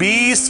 20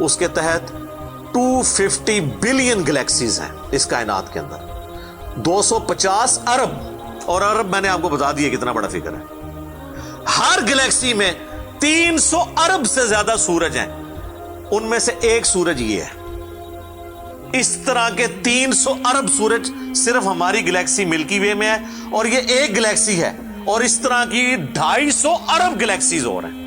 اس کے تحت 250 billion galaxies ہیں اس کائنات کے اندر, 250 ارب, اور ارب میں نے آپ کو بتا دیا کتنا بڑا فگر ہے. ہر گلیکسی میں 300 ارب سے زیادہ سورج ہیں, ان میں سے ایک سورج یہ ہے. اس طرح کے 300 ارب سورج صرف ہماری گلیکسی ملکی وے میں ہے, اور یہ ایک گلیکسی ہے, اور اس طرح کی 250 ارب گلیکسیز اور ہیں.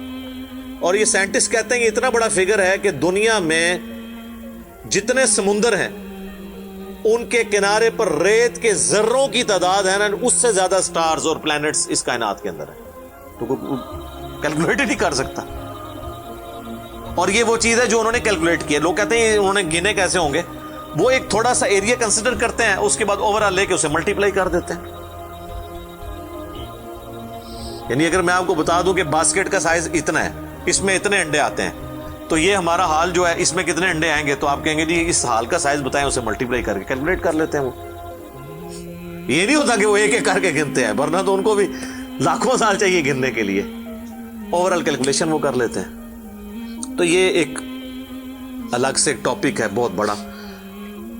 اور یہ سائنٹسٹ کہتے ہیں کہ اتنا بڑا فگر ہے کہ دنیا میں جتنے سمندر ہیں ان کے کنارے پر ریت کے ذروں کی تعداد ہے نا, اس سے زیادہ سٹارز اور پلانٹس اس کائنات کے اندر ہے. تو کیلکولیٹ ہی نہیں کر سکتا. اور یہ وہ چیز ہے جو انہوں نے کیلکولیٹ کی ہے. لوگ کہتے ہیں انہوں نے گنے کیسے ہوں گے, وہ ایک تھوڑا سا ایریا کنسیڈر کرتے ہیں, اس کے بعد اوور آل لے کے اسے ملٹیپلائی کر دیتے ہیں. یعنی اگر میں آپ کو بتا دوں کہ باسکٹ کا سائز اتنا ہے, اس میں اتنے انڈے آتے ہیں, تو یہ ہمارا حال جو ہے اس میں کتنے انڈے آئیں گے, تو آپ کہیں گے جی اس حال کا سائز بتائیں, اسے ملٹیپلائی کر کے کیلکولیٹ کر لیتے ہیں. وہ یہ نہیں ہوتا کہ وہ ایک ایک کر کے گنتے ہیں, ورنہ تو ان کو بھی لاکھوں سال چاہیے گننے کے لیے. اوور آل کیلکولیشن وہ کر لیتے ہیں. تو یہ ایک الگ سے ایک ٹاپک ہے بہت بڑا.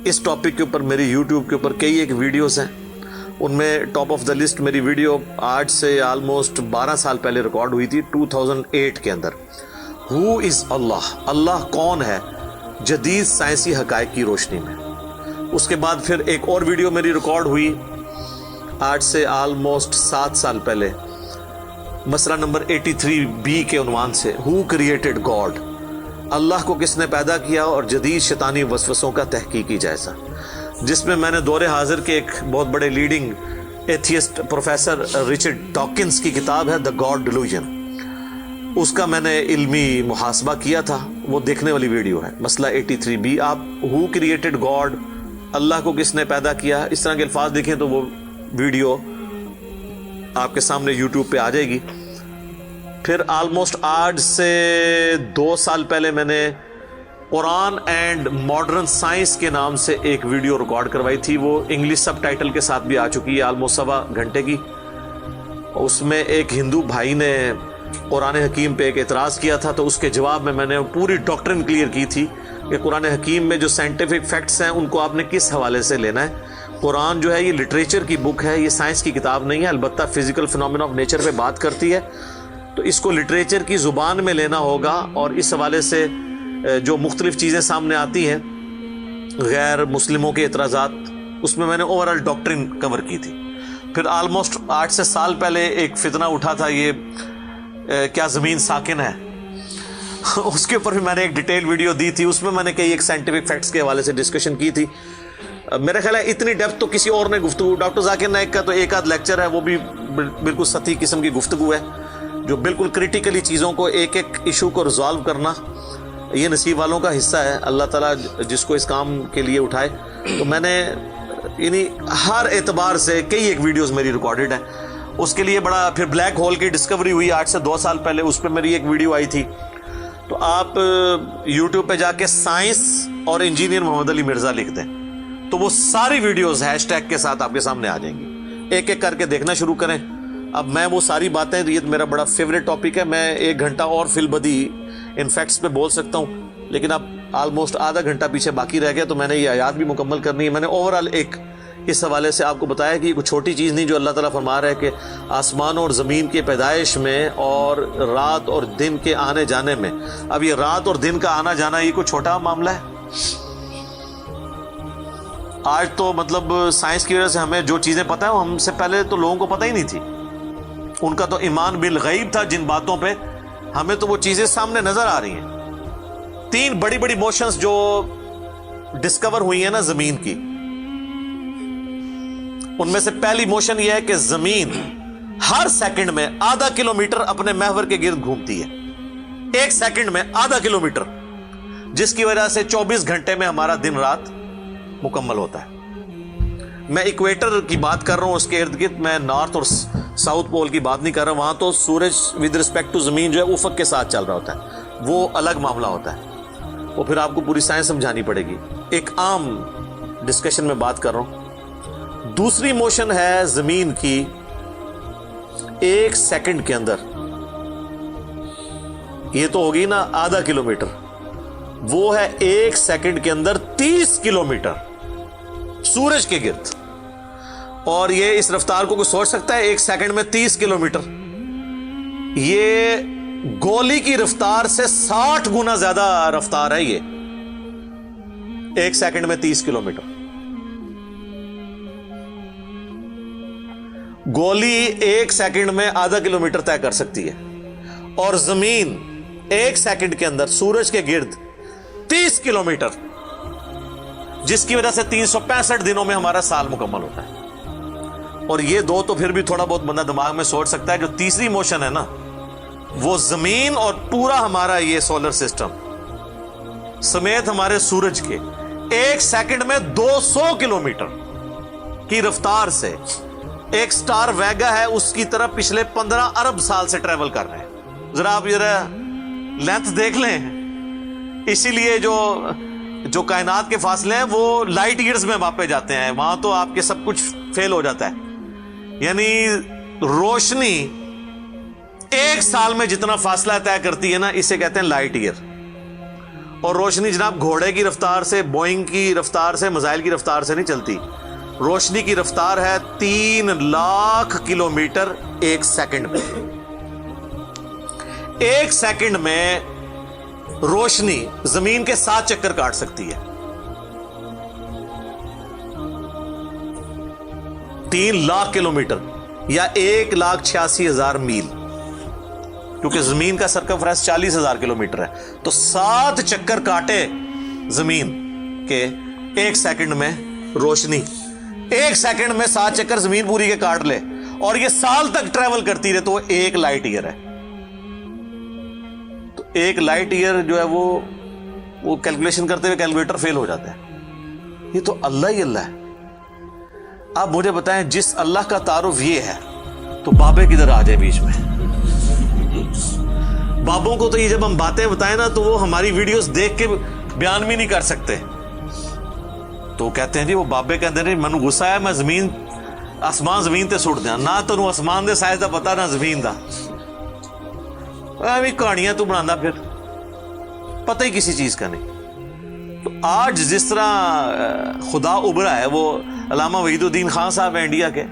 اس ٹاپک کے اوپر میری یوٹیوب کے اوپر کئی ایک ویڈیوز ہیں, ان میں ٹاپ آف دا لسٹ میری ویڈیو آج سے آلموسٹ 12 سال پہلے ریکارڈ ہوئی تھی 2008 کے اندر. ہو از اللہ, اللہ کون ہے جدید سائنسی حقائق کی روشنی میں. اس کے بعد پھر ایک اور ویڈیو میری ریکارڈ ہوئی آج سے آلموسٹ 7 سال پہلے, مسئلہ نمبر 83B کے عنوان سے, ہو کریٹڈ گاڈ, اللہ کو کس نے پیدا کیا اور جدید شیطانی وسوسوں کا تحقیقی جائزہ, جس میں نے دور حاضر کے ایک بہت بڑے leading atheist professor Richard Dawkins کی کتاب ہے دا گاڈ ڈیلوژن, اس کا میں نے علمی محاسبہ کیا تھا. وہ دیکھنے والی ویڈیو ہے, مسئلہ 83B. آپ ہو کریٹڈ گاڈ, اللہ کو کس نے پیدا کیا, اس طرح کے الفاظ دیکھیں تو وہ ویڈیو آپ کے سامنے یوٹیوب پہ آ جائے گی. پھر آلموسٹ آج سے 2 سال پہلے میں نے قرآن اینڈ ماڈرن سائنس کے نام سے ایک ویڈیو ریکارڈ کروائی تھی. وہ انگلش سب ٹائٹل کے ساتھ بھی آ چکی ہے, آلموسٹ 1.25 گھنٹے کی. اس میں ایک ہندو بھائی نے قرآن حکیم پہ ایک اعتراض کیا تھا, تو اس کے جواب میں نے پوری ڈاکٹرن کلیئر کی تھی کہ قرآن حکیم میں جو سائنٹیفک فیکٹس ہیں ان کو آپ نے کس حوالے سے لینا ہے. قرآن جو ہے یہ لٹریچر کی بک ہے, یہ سائنس کی کتاب نہیں ہے, البتہ فزیکل فنومینا آف نیچر پہ بات کرتی ہے, تو اس کو لٹریچر کی زبان میں لینا ہوگا. اور اس حوالے سے جو مختلف چیزیں سامنے آتی ہیں غیر مسلموں کے اعتراضات, اس میں نے اوور آل ڈاکٹرن کور کی تھی. پھر آلموسٹ 8 سے سال پہلے ایک فتنہ اٹھا تھا, یہ کیا زمین ساکن ہے, اس کے اوپر بھی میں نے ایک ڈیٹیل ویڈیو دی تھی. اس میں نے کئی ایک سائنٹیفک فیکٹس کے حوالے سے ڈسکشن کی تھی. میرا خیال ہے اتنی ڈیپتھ تو کسی اور نے گفتگو, ڈاکٹر ذاکر نائک کا تو ایک آدھ لیکچر ہے, وہ بھی بالکل سطحی قسم کی گفتگو ہے, جو بالکل کریٹیکلی چیزوں کو ایک ایک ایشو کو ریزالو کرنا یہ نصیب والوں کا حصہ ہے. اللہ تعالیٰ جس کو اس کام کے لیے اٹھائے. تو میں نے یعنی ہر اعتبار سے کئی ایک ویڈیوز میری ریکارڈڈ ہیں. اس کے لیے بڑا پھر بلیک ہول کی ڈسکوری ہوئی آج سے 2 سال پہلے, اس پہ میری ایک ویڈیو آئی تھی. تو آپ یوٹیوب پہ جا کے سائنس اور انجینئر محمد علی مرزا لکھ دیں تو وہ ساری ویڈیوز ہیش ٹیگ کے ساتھ آپ کے سامنے آ جائیں گی. ایک ایک کر کے دیکھنا شروع کریں. اب میں وہ ساری باتیں, یہ میرا بڑا فیوریٹ ٹاپک ہے, میں 1 گھنٹہ اور فی البدی ان فیکٹس پہ بول سکتا ہوں, لیکن اب آلموسٹ آدھا گھنٹہ پیچھے باقی رہ گیا, تو میں نے یہ آیات بھی مکمل کرنی ہے. میں نے اوور آل ایک اس حوالے سے آپ کو بتایا کہ یہ کوئی چھوٹی چیز نہیں جو اللہ تعالیٰ فرما رہا ہے کہ آسمان اور زمین کے پیدائش میں اور رات اور دن کے آنے جانے میں. اب یہ رات اور دن کا آنا جانا یہ کوئی چھوٹا معاملہ ہے. آج تو مطلب سائنس کی وجہ سے ہمیں جو چیزیں پتہ ہیں ہم سے پہلے تو لوگوں کو پتہ ہی نہیں تھی. ان کا تو ایمان بالغیب تھا جن باتوں پہ, ہمیں تو وہ چیزیں سامنے نظر آ رہی ہیں. 3 بڑی بڑی موشنز جو ڈسکور ہوئی ہیں نا زمین کی, ان میں سے پہلی موشن یہ ہے کہ زمین ہر سیکنڈ میں آدھا کلومیٹر اپنے محور کے گرد گھومتی ہے. 1 سیکنڈ میں آدھا کلومیٹر, جس کی وجہ سے 24 گھنٹے میں ہمارا دن رات مکمل ہوتا ہے. میں ایکویٹر کی بات کر رہا ہوں, اس کے ارد گرد, میں نارتھ اور ساؤتھ پول کی بات نہیں کر رہا. وہاں تو سورج ود رسپیکٹ ٹو زمین جو ہے افق کے ساتھ چل رہا ہوتا ہے, وہ الگ معاملہ ہوتا ہے. وہ پھر آپ کو پوری سائنس سمجھانی پڑے گی. ایک عام ڈسکشن میں بات کر رہا ہوں. دوسری موشن ہے زمین کی 1 سیکنڈ کے اندر, یہ تو ہوگی نا آدھا کلومیٹر. وہ ہے 1 سیکنڈ کے اندر 30 کلومیٹر سورج کے گرد. اور یہ اس رفتار کو کوئی سوچ سکتا ہے؟ 1 سیکنڈ میں 30 کلومیٹر. یہ گولی کی رفتار سے 60 گنا زیادہ رفتار ہے. یہ 1 سیکنڈ میں 30 کلومیٹر. گولی 1 سیکنڈ میں آدھا کلومیٹر طے کر سکتی ہے. اور زمین 1 سیکنڈ کے اندر سورج کے گرد 30 کلومیٹر، جس کی وجہ سے 365 دنوں میں ہمارا سال مکمل ہوتا ہے. اور یہ دو تو پھر بھی تھوڑا بہت بندہ دماغ میں سوچ سکتا ہے. جو تیسری موشن ہے نا، وہ زمین اور پورا ہمارا یہ سولر سسٹم سمیت ہمارے سورج کے 1 سیکنڈ میں 200 کلومیٹر کی رفتار سے ایک سٹار ویگا ہے اس کی طرف پچھلے 15 ارب سال سے ٹریول کر رہے ہیں. ذرا آپ لینتھ دیکھ لیں. اسی لیے جو کائنات کے فاصلے ہیں وہ لائٹ ایئرز میں ماپے جاتے ہیں. وہاں تو آپ کے سب کچھ فیل ہو جاتا ہے. یعنی روشنی 1 سال میں جتنا فاصلہ طے کرتی ہے نا، اسے کہتے ہیں لائٹ ایئر. اور روشنی جناب گھوڑے کی رفتار سے، بوئنگ کی رفتار سے، میزائل کی رفتار سے نہیں چلتی. روشنی کی رفتار ہے 3 لاکھ کلومیٹر 1 سیکنڈ میں. 1 سیکنڈ میں روشنی زمین کے 7 چکر کاٹ سکتی ہے. 3 لاکھ کلومیٹر یا 1,86,000 میل، کیونکہ زمین کا سرکمفرنس 40,000 کلومیٹر ہے. تو 7 چکر کاٹے زمین کے 1 سیکنڈ میں روشنی. 1 سیکنڈ میں 7 چکر زمین پوری کے کاٹ لے اور یہ سال تک ٹریول کرتی رہے تو وہ 1 لائٹ ایئر ہے. تو 1 لائٹ ایئر جو ہے وہ کیلکولیشن کرتے ہوئے کیلکولیٹر فیل ہو جاتا ہے. یہ تو اللہ ہی اللہ ہے. آپ مجھے بتائیں، جس اللہ کا تعارف یہ ہے تو بابے کدھر آ جائے بیچ میں؟ بابوں کو تو یہ جب ہم باتیں بتائیں نا تو وہ ہماری ویڈیوز دیکھ کے بیان بھی نہیں کر سکتے. تو کہتے ہیں جی وہ بابے کہتے ہیں منو غصہ ہے، میں آسمان زمین تے سٹ دیا. نہ تو آسمان دے سائز دا پتا نہ زمین دا. کہانیاں تو بنا پھر پتہ ہی کسی چیز کا نہیں. تو آج جس طرح خدا ابھرا ہے، وہ علامہ وحید الدین خان صاحب ہیں انڈیا کے،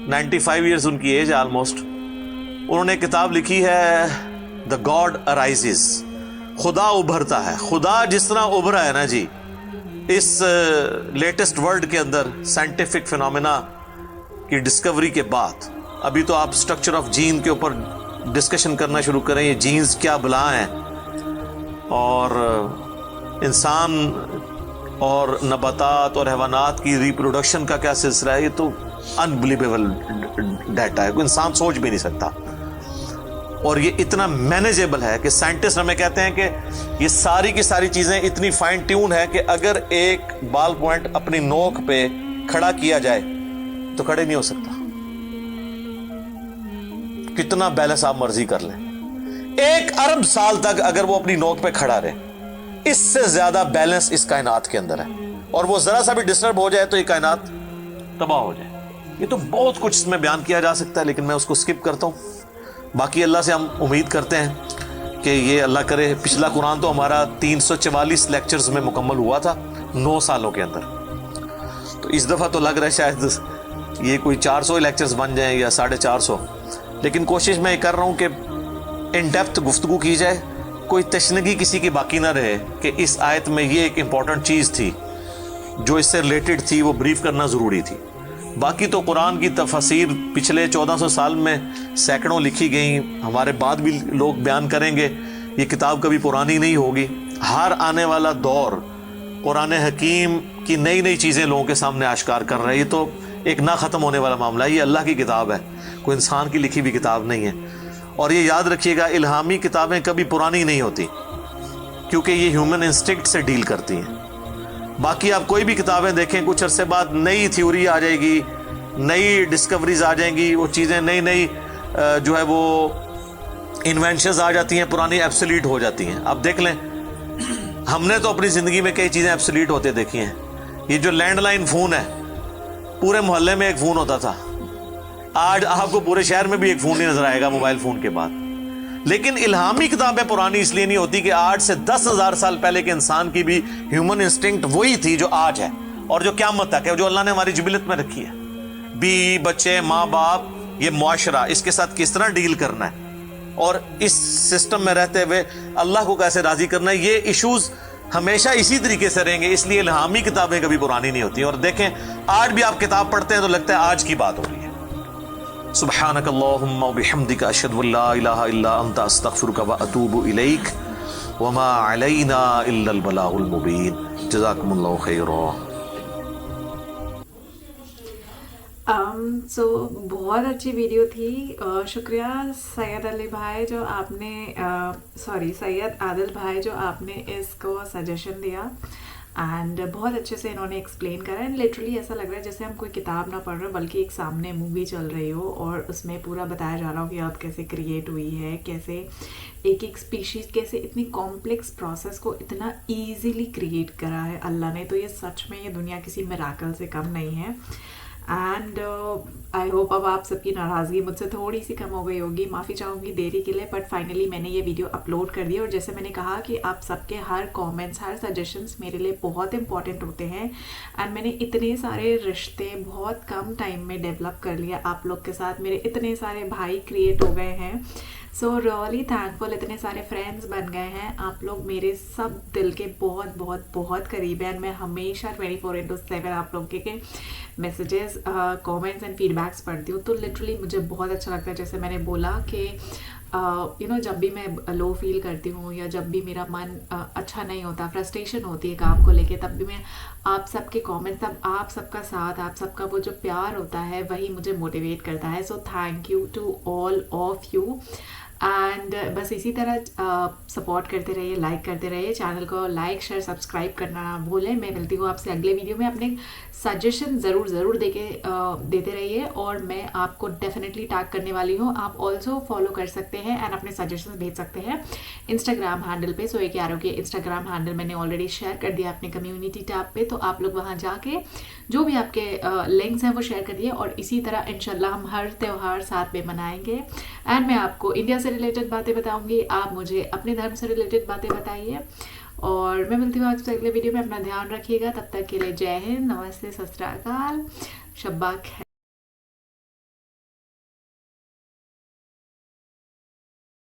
95 ایئرز ان کی ایج آلموسٹ. انہوں نے کتاب لکھی ہے دا گاڈ ارائزز، خدا ابھرتا ہے. خدا جس طرح ابھرا ہے نا جی اس لیٹسٹ ورلڈ کے اندر سائنٹیفک فینومینا کی ڈسکوری کے بعد. ابھی تو آپ سٹرکچر آف جین کے اوپر ڈسکشن کرنا شروع کریں، یہ جینز کیا بلا ہیں اور انسان اور نباتات اور حیوانات کی ریپروڈکشن کا کیا سلسلہ ہے. یہ تو انبلیویبل ڈیٹا ہے، کوئی انسان سوچ بھی نہیں سکتا. اور یہ اتنا مینیجیبل ہے کہ سائنٹسٹ ہمیں کہتے ہیں کہ یہ ساری کی ساری چیزیں اتنی فائن ٹیون ہے کہ اگر ایک بال پوائنٹ اپنی نوک پہ کھڑا کیا جائے تو کھڑے نہیں ہو سکتا. کتنا بیلنس آپ مرضی کر لیں، 1 ارب سال تک اگر وہ اپنی نوک پہ کھڑا رہے، اس سے زیادہ بیلنس اس کائنات کے اندر ہے. اور وہ ذرا سا بھی ڈسٹرب ہو جائے تو یہ کائنات تباہ ہو جائے. یہ تو بہت کچھ اس میں بیان کیا جا سکتا ہے، لیکن میں اس کو سکپ کرتا ہوں. باقی اللہ سے ہم امید کرتے ہیں کہ یہ اللہ کرے. پچھلا قرآن تو ہمارا 344 لیکچرز میں مکمل ہوا تھا 9 سالوں کے اندر. تو اس دفعہ تو لگ رہا ہے شاید یہ کوئی 400 لیکچرز بن جائیں یا 450. لیکن کوشش میں یہ کر رہا ہوں کہ ان ڈیپتھ گفتگو کی جائے، کوئی تشنگی کسی کی باقی نہ رہے کہ اس آیت میں یہ ایک امپورٹنٹ چیز تھی جو اس سے ریلیٹڈ تھی، وہ بریف کرنا ضروری تھی. باقی تو قرآن کی تفاسیر پچھلے 1400 سال میں سینکڑوں لکھی گئیں، ہمارے بعد بھی لوگ بیان کریں گے. یہ کتاب کبھی پرانی نہیں ہوگی. ہر آنے والا دور قرآن حکیم کی نئی نئی چیزیں لوگوں کے سامنے آشکار کر رہے ہیں. یہ تو ایک نہ ختم ہونے والا معاملہ ہے. یہ اللہ کی کتاب ہے، کوئی انسان کی لکھی ہوئی کتاب نہیں ہے. اور یہ یاد رکھیے گا، الہامی کتابیں کبھی پرانی نہیں ہوتی کیونکہ یہ ہیومن انسٹنکٹ سے ڈیل کرتی ہیں. باقی آپ کوئی بھی کتابیں دیکھیں، کچھ عرصے بعد نئی تھیوری آ جائے گی، نئی ڈسکوریز آ جائیں گی، وہ چیزیں نئی جو ہے وہ انوینشنز آ جاتی ہیں، پرانی ایبسلیٹ ہو جاتی ہیں. آپ دیکھ لیں، ہم نے تو اپنی زندگی میں کئی چیزیں ایبسلیٹ ہوتے دیکھی ہیں. یہ جو لینڈ لائن فون ہے، پورے محلے میں ایک فون ہوتا تھا. آج آپ کو پورے شہر میں بھی ایک فون نہیں نظر آئے گا موبائل فون کے بعد. لیکن الہامی کتابیں پرانی اس لیے نہیں ہوتی کہ 8 سے 10,000 سال پہلے کے انسان کی بھی ہیومن انسٹنکٹ وہی تھی جو آج ہے اور جو قیامت تک ہے، جو اللہ نے ہماری جبلت میں رکھی ہے. بیوی بچے ماں باپ، یہ معاشرہ، اس کے ساتھ کس طرح ڈیل کرنا ہے اور اس سسٹم میں رہتے ہوئے اللہ کو کیسے راضی کرنا ہے، یہ ایشوز ہمیشہ اسی طریقے سے رہیں گے. اس لیے الہامی کتابیں کبھی پرانی نہیں ہوتی. اور دیکھیں آج بھی آپ کتاب پڑھتے ہیں تو لگتا ہے آج کی بات ہو رہی ہے. سبحانک اللہم و بحمدک اشہد ان لا الہ الا انت استغفرک و اتوب الیک وما علینا الا البلاغ المبین. جزاکم اللہ خیرا. سو بہت اچھی ویڈیو تھی. شکریہ سید علی بھائی جو آپ نے سید عادل بھائی جو آپ نے اس کو سجیشن دیا اینڈ بہت اچھے سے انہوں نے ایکسپلین کرا. اینڈ لٹرلی ایسا لگ رہا ہے جیسے ہم کوئی کتاب نہ پڑھ رہے بلکہ ایک سامنے مووی چل رہی ہو اور اس میں پورا بتایا جا رہا ہو کہ ارتھ کیسے کریٹ ہوئی ہے، کیسے ایک اسپیشیز کیسے اتنی کمپلیکس پروسیس کو اتنا ایزیلی کریٹ کرا ہے اللہ نے. تو یہ سچ میں یہ دنیا کسی میراکل سے کم نہیں ہے. اینڈ آئی ہوپ اب آپ سب کی ناراضگی مجھ سے تھوڑی سی کم ہو گئی ہوگی. معافی چاہوں گی دیری کے لیے، بٹ فائنلی میں نے یہ ویڈیو اپلوڈ کر دی. اور جیسے میں نے کہا کہ آپ سب کے ہر کامنٹس، ہر سجیشنس میرے لیے بہت امپورٹنٹ ہوتے ہیں. اینڈ میں نے اتنے سارے رشتے بہت کم ٹائم میں ڈیولپ کر لیا آپ لوگ کے ساتھ. میرے اتنے سارے بھائی کریٹ ہو گئے ہیں. سو ریئلی تھینک فل. اتنے سارے فرینڈس بن گئے ہیں. آپ لوگ میرے سب دل کے بہت بہت بہت قریب ہیں. میں ہمیشہ 24/7 آپ لوگ کے messages, comments and feedbacks پڑھتی ہوں. تو لٹرلی مجھے بہت اچھا لگتا ہے. جیسے میں نے بولا کہ جب بھی میں لو فیل کرتی ہوں یا جب بھی میرا من اچھا نہیں ہوتا، فرسٹریشن ہوتی ہے کام کو لے کے، تب بھی میں آپ سب کے کامنٹس، تب آپ سب کا ساتھ، آپ سب کا وہ جو پیار ہوتا ہے وہی مجھے موٹیویٹ کرتا ہے. So thank you to all of you. And بس اسی طرح سپورٹ کرتے رہیے، لائک کرتے رہیے. چینل کو لائک شیئر سبسکرائب کرنا نہ بھولیں. میں ملتی ہوں آپ سے اگلے ویڈیو میں. اپنے سجیشن ضرور دیتے رہیے اور میں آپ کو ڈیفینیٹلی ٹیگ کرنے والی ہوں. آپ آلسو فالو کر سکتے ہیں اینڈ اپنے سجیشن بھیج سکتے ہیں انسٹاگرام ہینڈل پہ. سو ایک یارو کے انسٹاگرام ہینڈل میں نے آلریڈی شیئر کر دیا اپنے کمیونٹی ٹیب پہ. تو آپ لوگ وہاں جا کے جو بھی آپ کے لنکس ہیں وہ شیئر کر دیے. اور اسی طرح انشاءاللہ ہم ہر تہوار ساتھ میں منائیں گے. اینڈ میں آپ کو انڈیا سے ریلیٹڈ باتیں بتاؤں گی، آپ مجھے اپنے دھرم سے ریلیٹڈ باتیں بتائیے. اور میں ملتی ہوں آج سے اگلے ویڈیو میں. اپنا دھیان رکھیے گا. تب تک کے لیے جے ہند، نمستے، ست شری اکال، شب خیر.